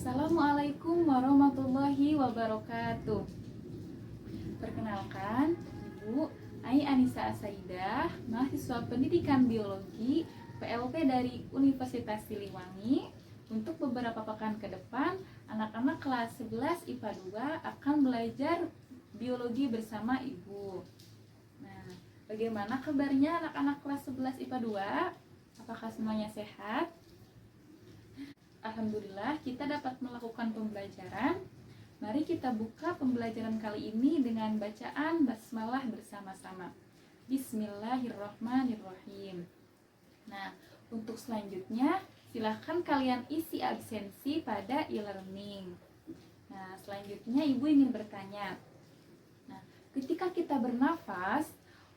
Assalamualaikum warahmatullahi wabarakatuh. Perkenalkan, Ibu Ai Anissa Asaidah, mahasiswa pendidikan biologi PLP dari Universitas Siliwangi. Untuk beberapa pekan ke depan, anak-anak kelas 11 IPA 2 akan belajar biologi bersama Ibu. Nah, bagaimana kabarnya anak-anak kelas 11 IPA 2? Apakah semuanya sehat? Alhamdulillah kita dapat melakukan pembelajaran. Mari kita buka pembelajaran kali ini dengan bacaan basmalah bersama-sama. Bismillahirrahmanirrahim. Nah, untuk selanjutnya silahkan kalian isi absensi pada e-learning. Nah, selanjutnya Ibu ingin bertanya. Nah, ketika kita bernafas,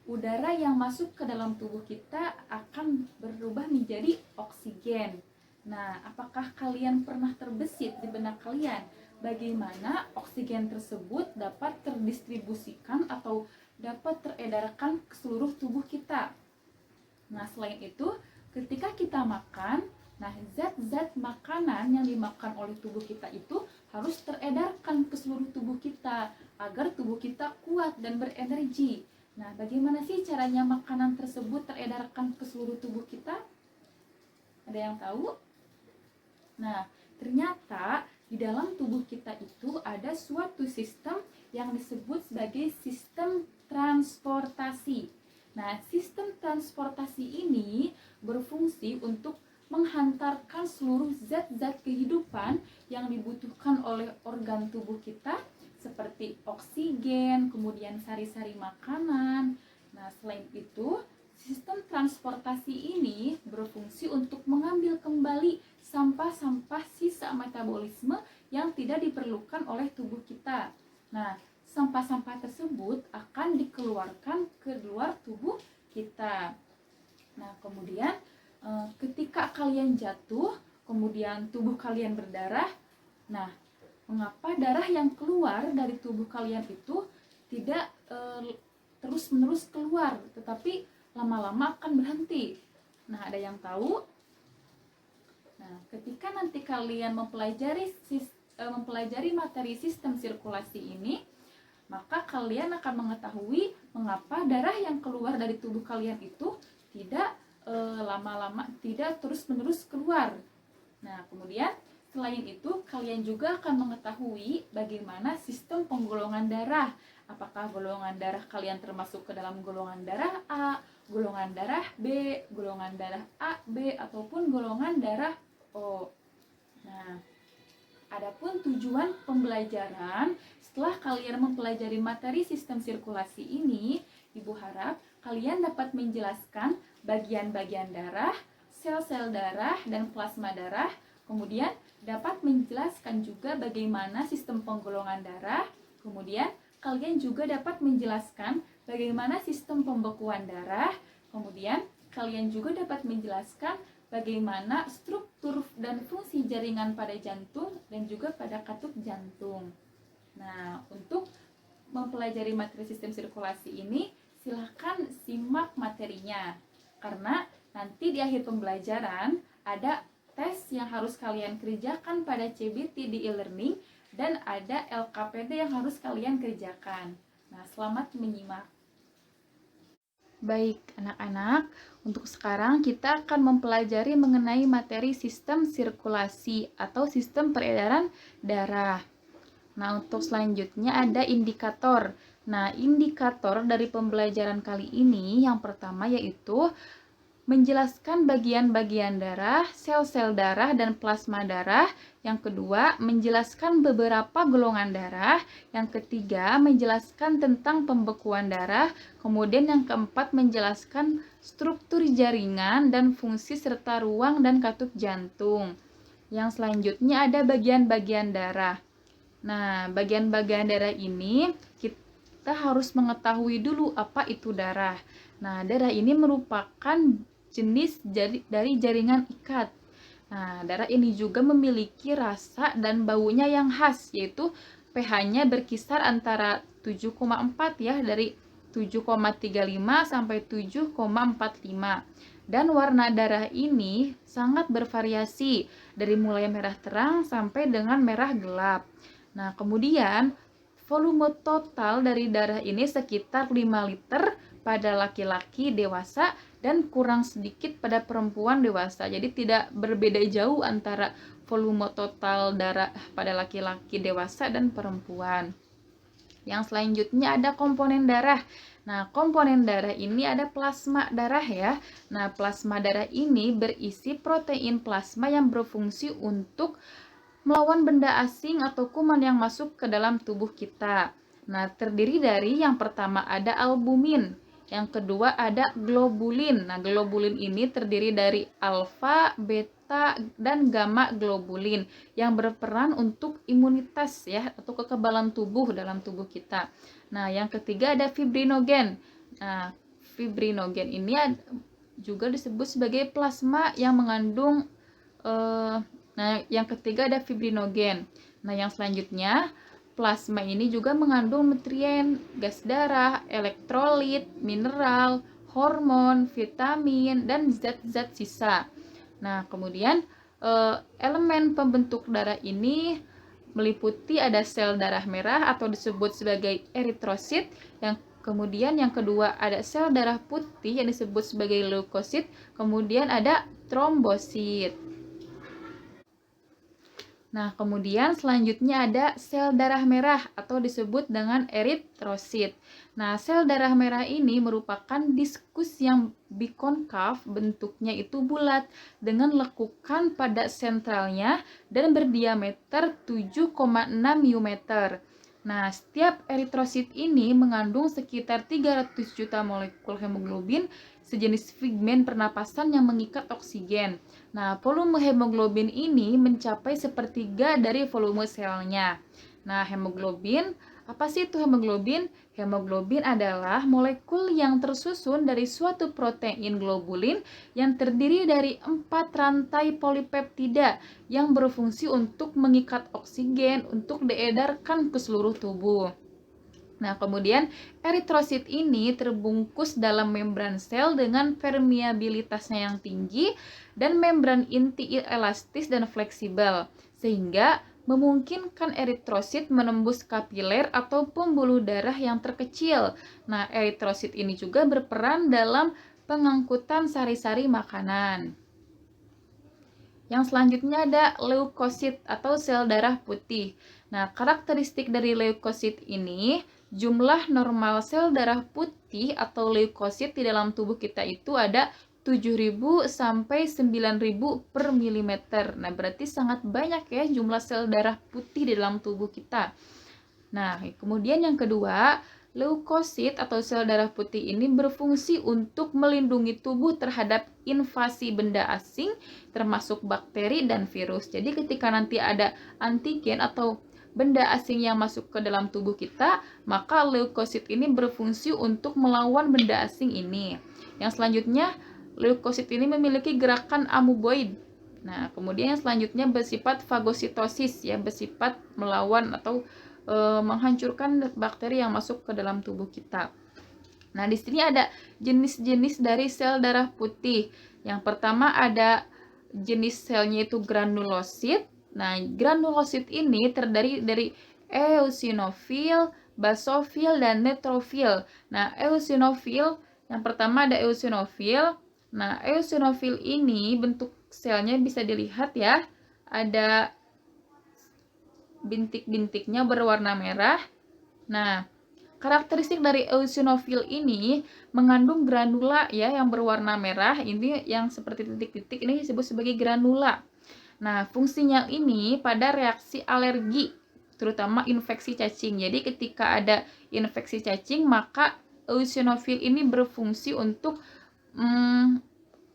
udara yang masuk ke dalam tubuh kita akan berubah menjadi oksigen. Nah, apakah kalian pernah terbesit di benak kalian bagaimana oksigen tersebut dapat terdistribusikan atau dapat teredarkan ke seluruh tubuh kita? Nah, selain itu, ketika kita makan, nah zat-zat makanan yang dimakan oleh tubuh kita itu harus teredarkan ke seluruh tubuh kita agar tubuh kita kuat dan berenergi. Nah, bagaimana sih caranya makanan tersebut teredarkan ke seluruh tubuh kita? Ada yang tahu? Nah, ternyata di dalam tubuh kita itu ada suatu sistem yang disebut sebagai sistem transportasi. Nah, sistem transportasi ini berfungsi untuk menghantarkan seluruh zat-zat kehidupan yang dibutuhkan oleh organ tubuh kita seperti oksigen, kemudian sari-sari makanan. Nah, selain itu, sistem transportasi ini berfungsi untuk mengambil kembali sampah-sampah sisa metabolisme yang tidak diperlukan oleh tubuh kita. Nah, sampah-sampah tersebut akan dikeluarkan ke luar tubuh kita. Nah, kemudian ketika kalian jatuh, kemudian tubuh kalian berdarah. Nah, mengapa darah yang keluar dari tubuh kalian itu tidak terus-menerus keluar, tetapi lama-lama akan berhenti? Nah, ada yang tahu? Nah, ketika nanti kalian mempelajari materi sistem sirkulasi ini, maka kalian akan mengetahui mengapa darah yang keluar dari tubuh kalian itu tidak lama-lama, tidak terus-menerus keluar. Nah, kemudian selain itu, kalian juga akan mengetahui bagaimana sistem penggolongan darah. Apakah golongan darah kalian termasuk ke dalam golongan darah A, golongan darah B, golongan darah AB, ataupun golongan darah O. Nah, adapun tujuan pembelajaran setelah kalian mempelajari materi sistem sirkulasi ini, Ibu harap kalian dapat menjelaskan bagian-bagian darah, sel-sel darah, dan plasma darah. Kemudian dapat menjelaskan juga bagaimana sistem penggolongan darah. Kemudian kalian juga dapat menjelaskan bagaimana sistem pembekuan darah. Kemudian kalian juga dapat menjelaskan bagaimana struktur dan fungsi jaringan pada jantung dan juga pada katup jantung. Nah, untuk mempelajari materi sistem sirkulasi ini, silahkan simak materinya. Karena nanti di akhir pembelajaran ada tes yang harus kalian kerjakan pada CBT di e-learning dan ada LKPD yang harus kalian kerjakan. Nah, selamat menyimak. Baik, anak-anak, untuk sekarang kita akan mempelajari mengenai materi sistem sirkulasi atau sistem peredaran darah. Nah, untuk selanjutnya ada indikator. Nah, indikator dari pembelajaran kali ini yang pertama yaitu menjelaskan bagian-bagian darah, sel-sel darah, dan plasma darah. Yang kedua, menjelaskan beberapa golongan darah. Yang ketiga, menjelaskan tentang pembekuan darah. Kemudian yang keempat, menjelaskan struktur jaringan dan fungsi serta ruang dan katup jantung. Yang selanjutnya ada bagian-bagian darah. Nah, bagian-bagian darah ini kita harus mengetahui dulu apa itu darah. Nah, darah ini merupakan jenis dari jaringan ikat. Nah, darah ini juga memiliki rasa dan baunya yang khas, yaitu pH-nya berkisar antara 7,4 ya, dari 7,35 sampai 7,45. Dan warna darah ini sangat bervariasi dari mulai merah terang sampai dengan merah gelap. Nah, kemudian volume total dari darah ini sekitar 5 liter pada laki-laki dewasa dan kurang sedikit pada perempuan dewasa. Jadi tidak berbeda jauh antara volume total darah pada laki-laki dewasa dan perempuan. Yang selanjutnya ada komponen darah. Nah, komponen darah ini ada plasma darah ya. Nah, plasma darah ini berisi protein plasma yang berfungsi untuk melawan benda asing atau kuman yang masuk ke dalam tubuh kita. Nah, terdiri dari yang pertama ada albumin, yang kedua ada globulin. Nah, globulin ini terdiri dari alfa, beta, dan gamma globulin yang berperan untuk imunitas ya atau kekebalan tubuh dalam tubuh kita. Nah, yang ketiga ada fibrinogen. Nah, fibrinogen ini juga disebut sebagai plasma yang mengandung Nah, yang ketiga ada fibrinogen. Nah, yang selanjutnya, plasma ini juga mengandung nutrien, gas darah, elektrolit, mineral, hormon, vitamin, dan zat-zat sisa. Nah, kemudian elemen pembentuk darah ini meliputi ada sel darah merah atau disebut sebagai eritrosit, kemudian yang kedua ada sel darah putih yang disebut sebagai leukosit, kemudian ada trombosit. Nah, kemudian selanjutnya ada sel darah merah atau disebut dengan eritrosit. Nah, sel darah merah ini merupakan diskus yang bikonkav, bentuknya itu bulat dengan lekukan pada sentralnya dan berdiameter 7,6 μm. Nah, setiap eritrosit ini mengandung sekitar 300 juta molekul hemoglobin, sejenis pigmen pernapasan yang mengikat oksigen. Nah, volume hemoglobin ini mencapai sepertiga dari volume selnya. Nah, hemoglobin, apa sih itu hemoglobin? Hemoglobin adalah molekul yang tersusun dari suatu protein globulin yang terdiri dari 4 rantai polipeptida yang berfungsi untuk mengikat oksigen untuk diedarkan ke seluruh tubuh. Nah, kemudian eritrosit ini terbungkus dalam membran sel dengan permeabilitasnya yang tinggi dan membran inti elastis dan fleksibel, sehingga memungkinkan eritrosit menembus kapiler atau pembuluh darah yang terkecil. Nah, eritrosit ini juga berperan dalam pengangkutan sari-sari makanan. Yang selanjutnya ada leukosit atau sel darah putih. Nah, karakteristik dari leukosit ini, jumlah normal sel darah putih atau leukosit di dalam tubuh kita itu ada 7.000 sampai 9.000 per milimeter. Nah, berarti sangat banyak ya jumlah sel darah putih di dalam tubuh kita. Nah, kemudian yang kedua, leukosit atau sel darah putih ini berfungsi untuk melindungi tubuh terhadap invasi benda asing, termasuk bakteri dan virus. Jadi ketika nanti ada antigen atau benda asing yang masuk ke dalam tubuh kita, maka leukosit ini berfungsi untuk melawan benda asing ini. Yang selanjutnya, leukosit ini memiliki gerakan amoeboid. Nah, kemudian yang selanjutnya bersifat fagositosis, ya, bersifat melawan atau menghancurkan bakteri yang masuk ke dalam tubuh kita. Nah, di sini ada jenis-jenis dari sel darah putih. Yang pertama ada jenis selnya itu granulosit. Nah, granulosit ini terdiri dari eosinofil, basofil, dan neutrofil. Nah, eosinofil, yang pertama ada eosinofil. Nah, eosinofil ini bentuk selnya bisa dilihat ya. Ada bintik-bintiknya berwarna merah. Nah, karakteristik dari eosinofil ini mengandung granula ya yang berwarna merah. Ini yang seperti titik-titik ini disebut sebagai granula. Nah, fungsinya ini pada reaksi alergi, terutama infeksi cacing. Jadi ketika ada infeksi cacing, maka eosinofil ini berfungsi untuk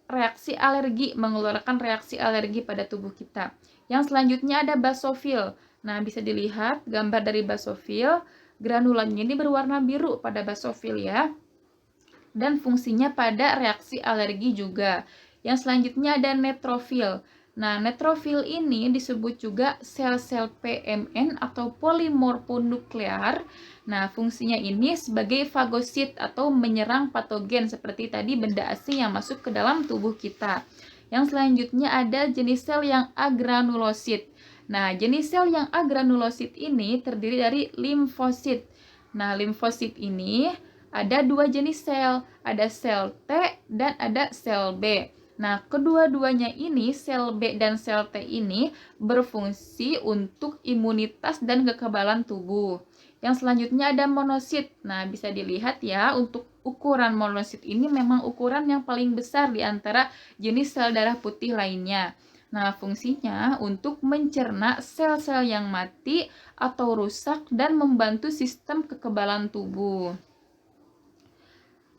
reaksi alergi, mengeluarkan reaksi alergi pada tubuh kita. Yang selanjutnya ada basofil. Nah, bisa dilihat gambar dari basofil, granulanya ini berwarna biru pada basofil ya. Dan fungsinya pada reaksi alergi juga. Yang selanjutnya ada neutrofil. Nah, neutrofil ini disebut juga sel-sel PMN atau polimorfonuklear. Nah, fungsinya ini sebagai fagosit atau menyerang patogen seperti tadi benda asing yang masuk ke dalam tubuh kita. Yang selanjutnya ada jenis sel yang agranulosit. Nah, jenis sel yang agranulosit ini terdiri dari limfosit. Nah, limfosit ini ada dua jenis sel, ada sel T dan ada sel B. Nah, kedua-duanya ini, sel B dan sel T ini berfungsi untuk imunitas dan kekebalan tubuh. Yang selanjutnya ada monosit. Nah, bisa dilihat ya, untuk ukuran monosit ini memang ukuran yang paling besar di antara jenis sel darah putih lainnya. Nah, fungsinya untuk mencerna sel-sel yang mati atau rusak dan membantu sistem kekebalan tubuh.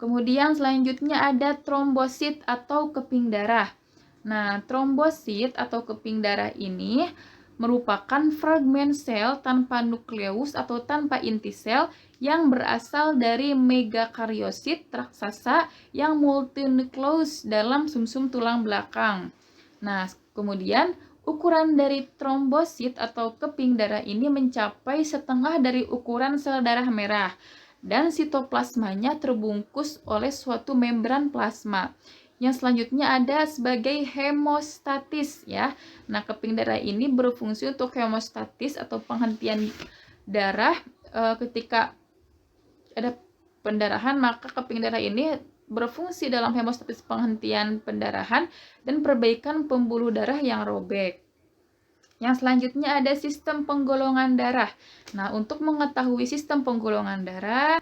Kemudian selanjutnya ada trombosit atau keping darah. Nah, trombosit atau keping darah ini merupakan fragmen sel tanpa nukleus atau tanpa inti sel yang berasal dari megakariosit raksasa yang multinukleus dalam sumsum tulang belakang. Nah, kemudian ukuran dari trombosit atau keping darah ini mencapai setengah dari ukuran sel darah merah dan sitoplasmanya terbungkus oleh suatu membran plasma. Yang selanjutnya ada sebagai hemostatis ya. Nah, keping darah ini berfungsi untuk hemostatis atau penghentian darah ketika ada pendarahan, maka keping darah ini berfungsi dalam hemostatis penghentian pendarahan dan perbaikan pembuluh darah yang robek. Yang selanjutnya ada sistem penggolongan darah. Nah, untuk mengetahui sistem penggolongan darah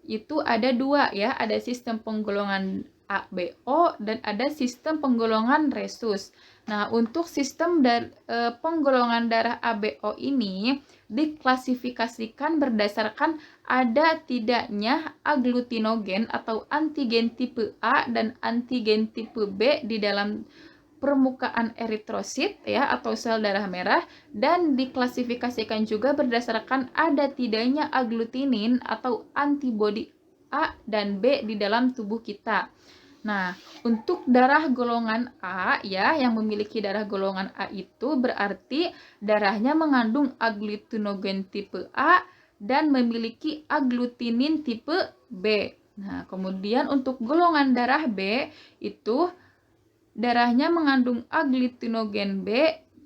itu ada dua ya, ada sistem penggolongan ABO dan ada sistem penggolongan resus. Nah, untuk sistem penggolongan darah ABO ini diklasifikasikan berdasarkan ada tidaknya aglutinogen atau antigen tipe A dan antigen tipe B di dalam permukaan eritrosit ya atau sel darah merah, dan diklasifikasikan juga berdasarkan ada tidaknya aglutinin atau antibodi A dan B di dalam tubuh kita. Nah, untuk darah golongan A ya, yang memiliki darah golongan A itu berarti darahnya mengandung aglutinogen tipe A dan memiliki aglutinin tipe B. Nah, kemudian untuk golongan darah B itu darahnya mengandung aglutinogen B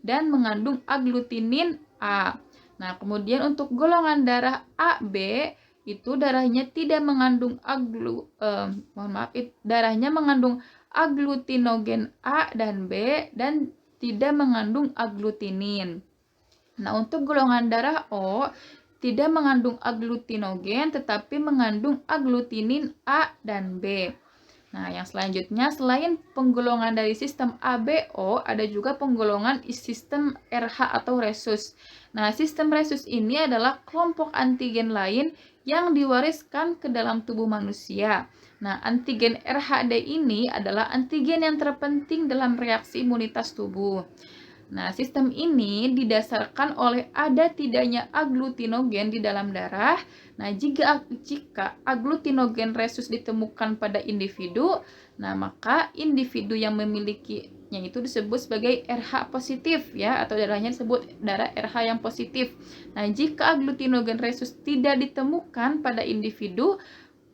dan mengandung aglutinin A. Nah, kemudian untuk golongan darah AB itu darahnya tidak mengandung darahnya mengandung aglutinogen A dan B dan tidak mengandung aglutinin. Nah, untuk golongan darah O tidak mengandung aglutinogen tetapi mengandung aglutinin A dan B. Nah, yang selanjutnya selain penggolongan dari sistem ABO, ada juga penggolongan sistem RH atau resus. Nah, sistem resus ini adalah kelompok antigen lain yang diwariskan ke dalam tubuh manusia. Nah, antigen RHD ini adalah antigen yang terpenting dalam reaksi imunitas tubuh. Nah, sistem ini didasarkan oleh ada tidaknya aglutinogen di dalam darah. Nah, jika aglutinogen resus ditemukan pada individu, nah maka individu yang memilikinya itu disebut sebagai RH positif ya, atau darahnya disebut darah RH yang positif. Nah, jika aglutinogen resus tidak ditemukan pada individu,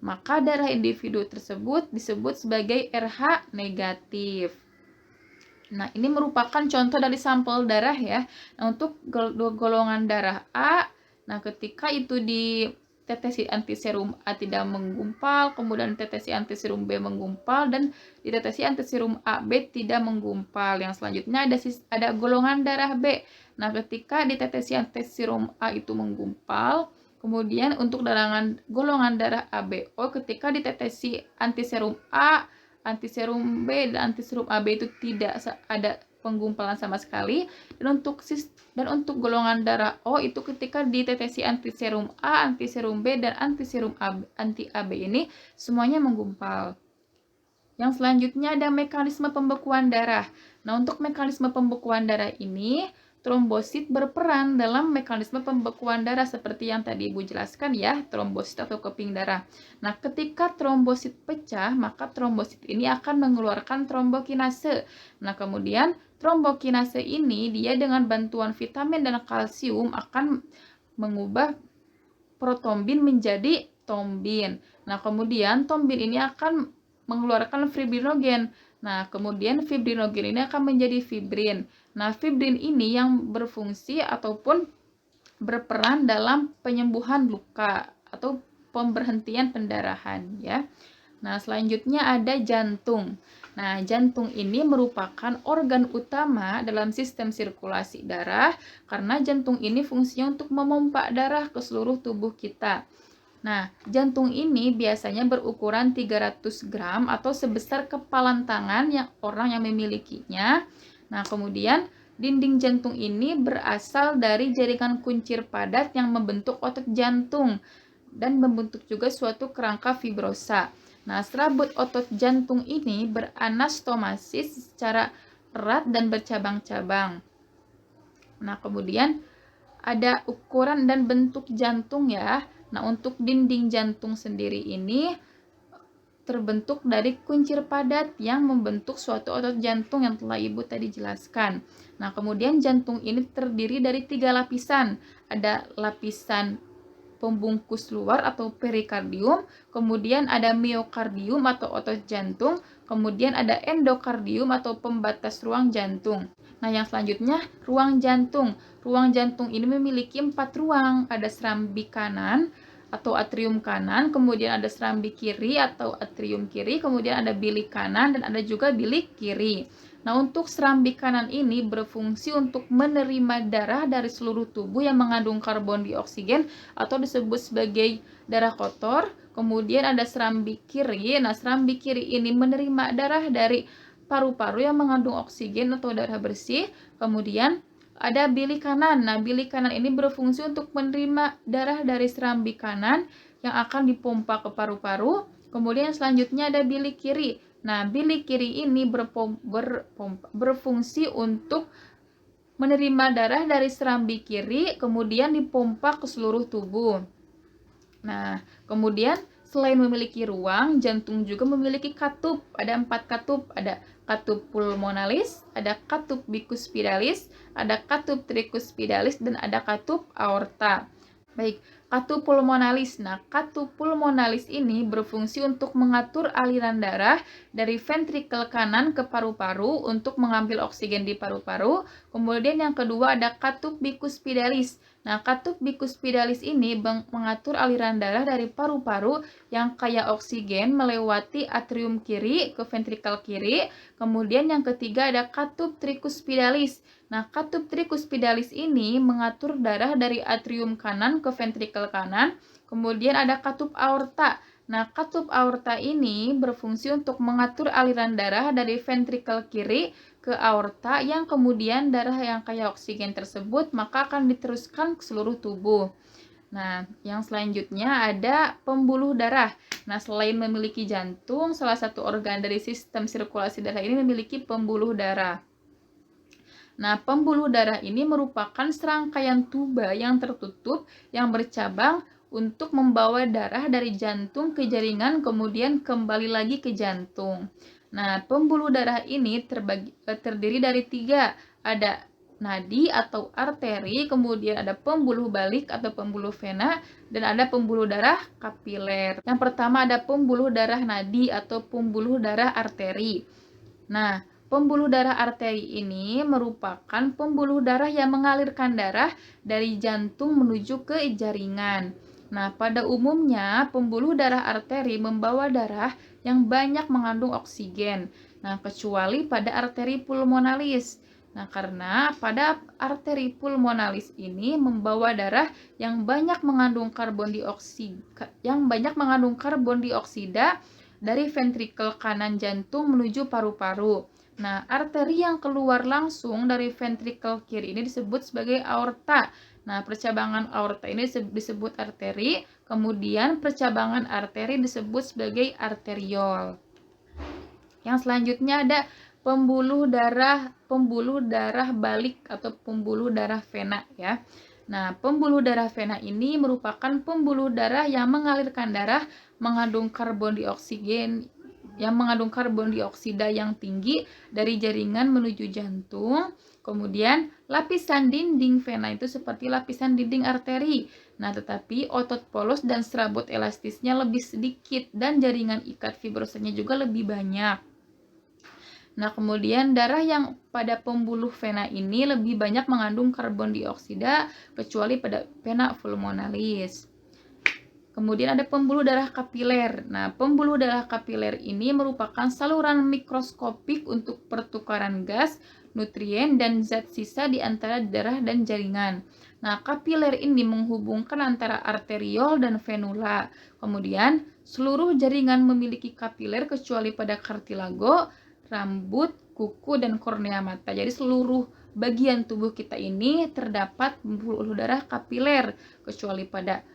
maka darah individu tersebut disebut sebagai RH negatif. Nah, ini merupakan contoh dari sampel darah ya. Nah, untuk golongan darah A, nah ketika itu ditetesi antiserum A tidak menggumpal, kemudian ditetesi antiserum B menggumpal, dan ditetesi antiserum AB tidak menggumpal. Yang selanjutnya ada golongan darah B. Nah, ketika ditetesi antiserum A itu menggumpal, kemudian untuk golongan darah ABO ketika ditetesi antiserum A, antiserum B dan antiserum AB itu tidak ada penggumpalan sama sekali, dan untuk golongan darah O itu ketika ditetesi antiserum A, antiserum B dan antiserum anti AB ini semuanya menggumpal. Yang selanjutnya ada mekanisme pembekuan darah. Nah, untuk mekanisme pembekuan darah ini trombosit berperan dalam mekanisme pembekuan darah seperti yang tadi Ibu jelaskan ya, trombosit atau keping darah. Nah, ketika trombosit pecah, maka trombosit ini akan mengeluarkan trombokinase. Nah, kemudian trombokinase ini dia dengan bantuan vitamin dan kalsium akan mengubah protombin menjadi tombin. Nah, kemudian tombin ini akan mengeluarkan fibrinogen. Nah, kemudian fibrinogen ini akan menjadi fibrin. Nah, fibrin ini yang berfungsi ataupun berperan dalam penyembuhan luka atau pemberhentian pendarahan ya. Nah, selanjutnya ada jantung. Nah, jantung ini merupakan organ utama dalam sistem sirkulasi darah karena jantung ini fungsinya untuk memompa darah ke seluruh tubuh kita. Nah, jantung ini biasanya berukuran 300 gram atau sebesar kepalan tangan yang orang yang memilikinya. Nah, kemudian dinding jantung ini berasal dari jaringan kuncir padat yang membentuk otot jantung dan membentuk juga suatu kerangka fibrosa. Nah, serabut otot jantung ini beranastomosis secara erat dan bercabang-cabang. Nah, kemudian ada ukuran dan bentuk jantung ya. Nah, untuk dinding jantung sendiri ini terbentuk dari kuncir padat yang membentuk suatu otot jantung yang telah Ibu tadi jelaskan. Nah, kemudian jantung ini terdiri dari 3 lapisan. Ada lapisan pembungkus luar atau perikardium, kemudian ada miokardium atau otot jantung, kemudian ada endokardium atau pembatas ruang jantung. Nah, yang selanjutnya ruang jantung. Ruang jantung ini memiliki 4 ruang, ada serambi kanan atau atrium kanan, kemudian ada serambi kiri atau atrium kiri, kemudian ada bilik kanan dan ada juga bilik kiri. Nah, untuk serambi kanan ini berfungsi untuk menerima darah dari seluruh tubuh yang mengandung karbon dioksigen atau disebut sebagai darah kotor. Kemudian ada serambi kiri. Nah, serambi kiri ini menerima darah dari paru-paru yang mengandung oksigen atau darah bersih. Kemudian ada bilik kanan. Nah, bilik kanan ini berfungsi untuk menerima darah dari serambi kanan yang akan dipompa ke paru-paru. Kemudian selanjutnya ada bilik kiri. Nah, bilik kiri ini berfungsi untuk menerima darah dari serambi kiri, kemudian dipompa ke seluruh tubuh. Nah, kemudian selain memiliki ruang, jantung juga memiliki katup. Ada 4 katup. Ada katup pulmonalis, ada katup bicuspidalis, ada katup tricuspidalis, dan ada katup aorta. Baik, katup pulmonalis. Nah, katup pulmonalis ini berfungsi untuk mengatur aliran darah dari ventrikel kanan ke paru-paru untuk mengambil oksigen di paru-paru. Kemudian yang kedua ada katup bicuspidalis. Nah, katup bicuspidalis ini mengatur aliran darah dari paru-paru yang kaya oksigen melewati atrium kiri ke ventrikel kiri. Kemudian yang ketiga ada katup tricuspidalis. Nah, katup tricuspidalis ini mengatur darah dari atrium kanan ke ventrikel kanan. Kemudian ada katup aorta. Nah, katup aorta ini berfungsi untuk mengatur aliran darah dari ventrikel kiri ke aorta yang kemudian darah yang kaya oksigen tersebut maka akan diteruskan ke seluruh tubuh. Nah, yang selanjutnya ada pembuluh darah. Nah, selain memiliki jantung, salah satu organ dari sistem sirkulasi darah ini memiliki pembuluh darah. Nah, pembuluh darah ini merupakan serangkaian tuba yang tertutup yang bercabang untuk membawa darah dari jantung ke jaringan kemudian kembali lagi ke jantung. Nah, pembuluh darah ini terdiri dari 3. Ada nadi atau arteri, kemudian ada pembuluh balik atau pembuluh vena, dan ada pembuluh darah kapiler. Yang pertama ada pembuluh darah nadi atau pembuluh darah arteri. Nah, pembuluh darah arteri ini merupakan pembuluh darah yang mengalirkan darah dari jantung menuju ke jaringan. Nah, pada umumnya pembuluh darah arteri membawa darah yang banyak mengandung oksigen. Nah, kecuali pada arteri pulmonalis. Nah, karena pada arteri pulmonalis ini membawa darah yang banyak mengandung karbon dioksida dari ventrikel kanan jantung menuju paru-paru. Nah, arteri yang keluar langsung dari ventrikel kiri ini disebut sebagai aorta. Nah, percabangan aorta ini disebut arteri, kemudian percabangan arteri disebut sebagai arteriol. Yang selanjutnya ada pembuluh darah pembuluh darah balik atau pembuluh darah vena ya. Nah, pembuluh darah vena ini merupakan pembuluh darah yang mengalirkan darah mengandung karbon dioksida yang tinggi dari jaringan menuju jantung. Kemudian lapisan dinding vena itu seperti lapisan dinding arteri. Nah, tetapi otot polos dan serabut elastisnya lebih sedikit dan jaringan ikat fibrosanya juga lebih banyak. Nah, kemudian darah yang pada pembuluh vena ini lebih banyak mengandung karbon dioksida kecuali pada vena pulmonalis. Kemudian ada pembuluh darah kapiler. Nah, pembuluh darah kapiler ini merupakan saluran mikroskopik untuk pertukaran gas, nutrien, dan zat sisa di antara darah dan jaringan. Nah, kapiler ini menghubungkan antara arteriol dan venula. Kemudian, seluruh jaringan memiliki kapiler kecuali pada kartilago, rambut, kuku, dan kornea mata. Jadi seluruh bagian tubuh kita ini terdapat pembuluh darah kapiler kecuali pada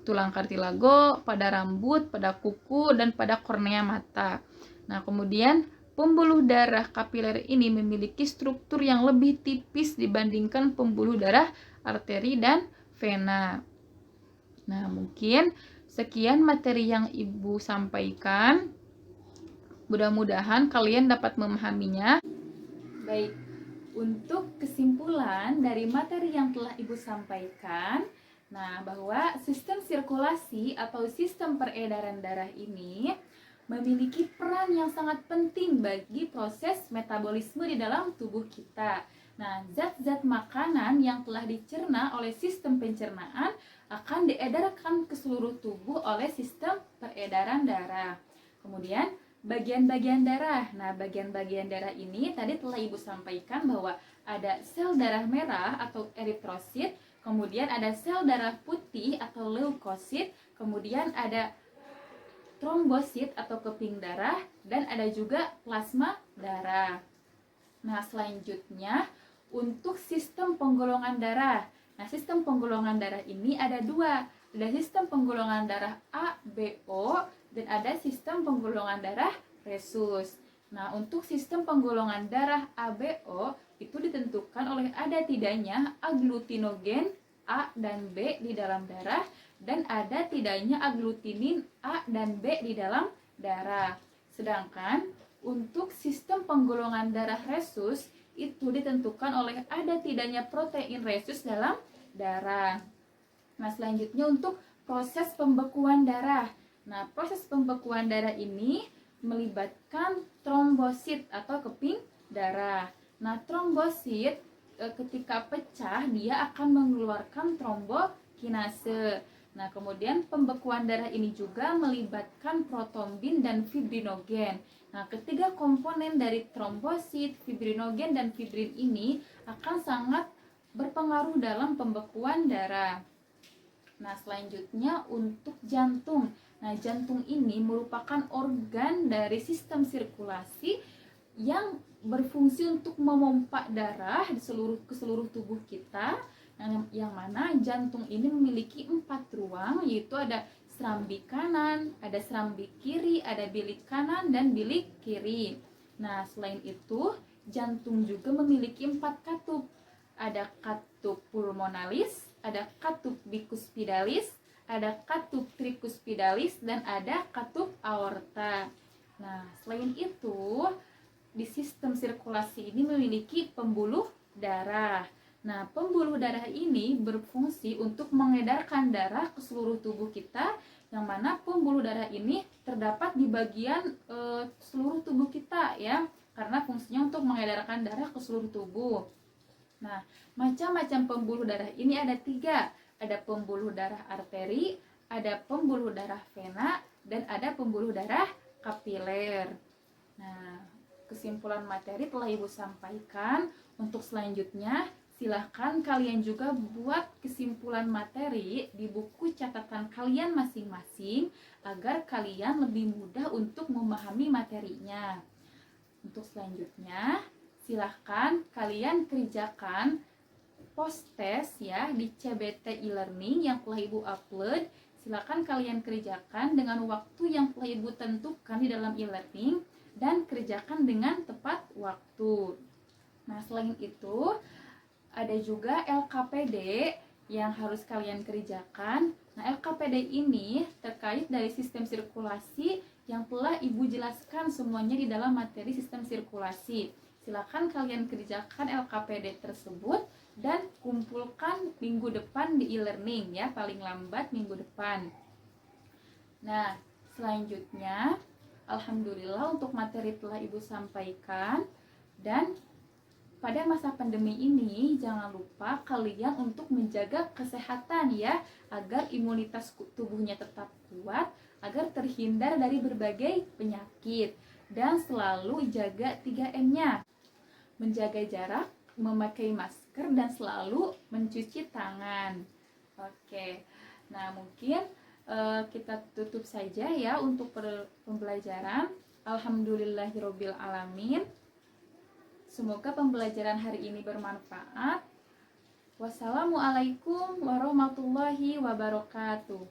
tulang kartilago, pada rambut, pada kuku, dan pada kornea mata. Nah, kemudian pembuluh darah kapiler ini memiliki struktur yang lebih tipis dibandingkan pembuluh darah arteri dan vena. Nah, mungkin sekian materi yang Ibu sampaikan. Mudah-mudahan kalian dapat memahaminya. Baik, untuk kesimpulan dari materi yang telah Ibu sampaikan, nah, bahwa sistem sirkulasi atau sistem peredaran darah ini memiliki peran yang sangat penting bagi proses metabolisme di dalam tubuh kita. Nah, zat-zat makanan yang telah dicerna oleh sistem pencernaan akan diedarkan ke seluruh tubuh oleh sistem peredaran darah. Kemudian, bagian-bagian darah. Nah, bagian-bagian darah ini tadi telah Ibu sampaikan bahwa ada sel darah merah atau eritrosit, kemudian ada sel darah putih atau leukosit, kemudian ada trombosit atau keping darah, dan ada juga plasma darah. Nah, selanjutnya untuk sistem penggolongan darah. Nah, sistem penggolongan darah ini ada dua. Ada sistem penggolongan darah ABO dan ada sistem penggolongan darah resus. Nah, untuk sistem penggolongan darah ABO itu ditentukan oleh ada tidaknya aglutinogen A dan B di dalam darah dan ada tidaknya aglutinin A dan B di dalam darah. Sedangkan untuk sistem penggolongan darah resus itu ditentukan oleh ada tidaknya protein resus dalam darah. Nah, selanjutnya untuk proses pembekuan darah. Nah, proses pembekuan darah ini melibatkan trombosit atau keping darah. Nah, trombosit ketika pecah dia akan mengeluarkan trombokinase. Nah, kemudian pembekuan darah ini juga melibatkan protombin dan fibrinogen. Nah, ketiga komponen dari trombosit, fibrinogen, dan fibrin ini akan sangat berpengaruh dalam pembekuan darah. Nah, selanjutnya untuk jantung. Nah, jantung ini merupakan organ dari sistem sirkulasi yang berfungsi untuk memompa darah ke seluruh tubuh kita. Nah, yang mana jantung ini memiliki 4 ruang, yaitu ada serambi kanan, ada serambi kiri, ada bilik kanan, dan bilik kiri. Nah, selain itu, jantung juga memiliki 4 katup. Ada katup pulmonalis, ada katup bicuspidalis, ada katup tricuspidalis, dan ada katup aorta. Nah, selain itu, di sistem sirkulasi ini memiliki pembuluh darah. Nah, pembuluh darah ini berfungsi untuk mengedarkan darah ke seluruh tubuh kita, yang mana pembuluh darah ini terdapat di bagian seluruh tubuh kita ya, karena fungsinya untuk mengedarkan darah ke seluruh tubuh. Nah, macam-macam pembuluh darah ini ada 3. Ada pembuluh darah arteri, ada pembuluh darah vena, dan ada pembuluh darah kapiler. Nah, kesimpulan materi telah Ibu sampaikan. Untuk selanjutnya, silahkan kalian juga buat kesimpulan materi di buku catatan kalian masing-masing agar kalian lebih mudah untuk memahami materinya. Untuk selanjutnya, silahkan kalian kerjakan post test ya di CBT e-learning yang telah Ibu upload. Silahkan kalian kerjakan dengan waktu yang telah Ibu tentukan di dalam e-learning dan kerjakan dengan tepat waktu. Nah, selain itu ada juga LKPD yang harus kalian kerjakan. Nah, LKPD ini terkait dari sistem sirkulasi yang telah Ibu jelaskan semuanya di dalam materi sistem sirkulasi. Silakan kalian kerjakan LKPD tersebut dan kumpulkan minggu depan di e-learning ya, paling lambat minggu depan. Nah, selanjutnya alhamdulillah untuk materi telah Ibu sampaikan, dan pada masa pandemi ini jangan lupa kalian untuk menjaga kesehatan ya, agar imunitas tubuhnya tetap kuat, agar terhindar dari berbagai penyakit, dan selalu jaga 3M-nya. Menjaga jarak, memakai masker, dan selalu mencuci tangan. Oke. Nah, mungkin kita tutup saja ya untuk pembelajaran. Alhamdulillahirabbil alamin. Semoga pembelajaran hari ini bermanfaat. Wassalamualaikum warahmatullahi wabarakatuh.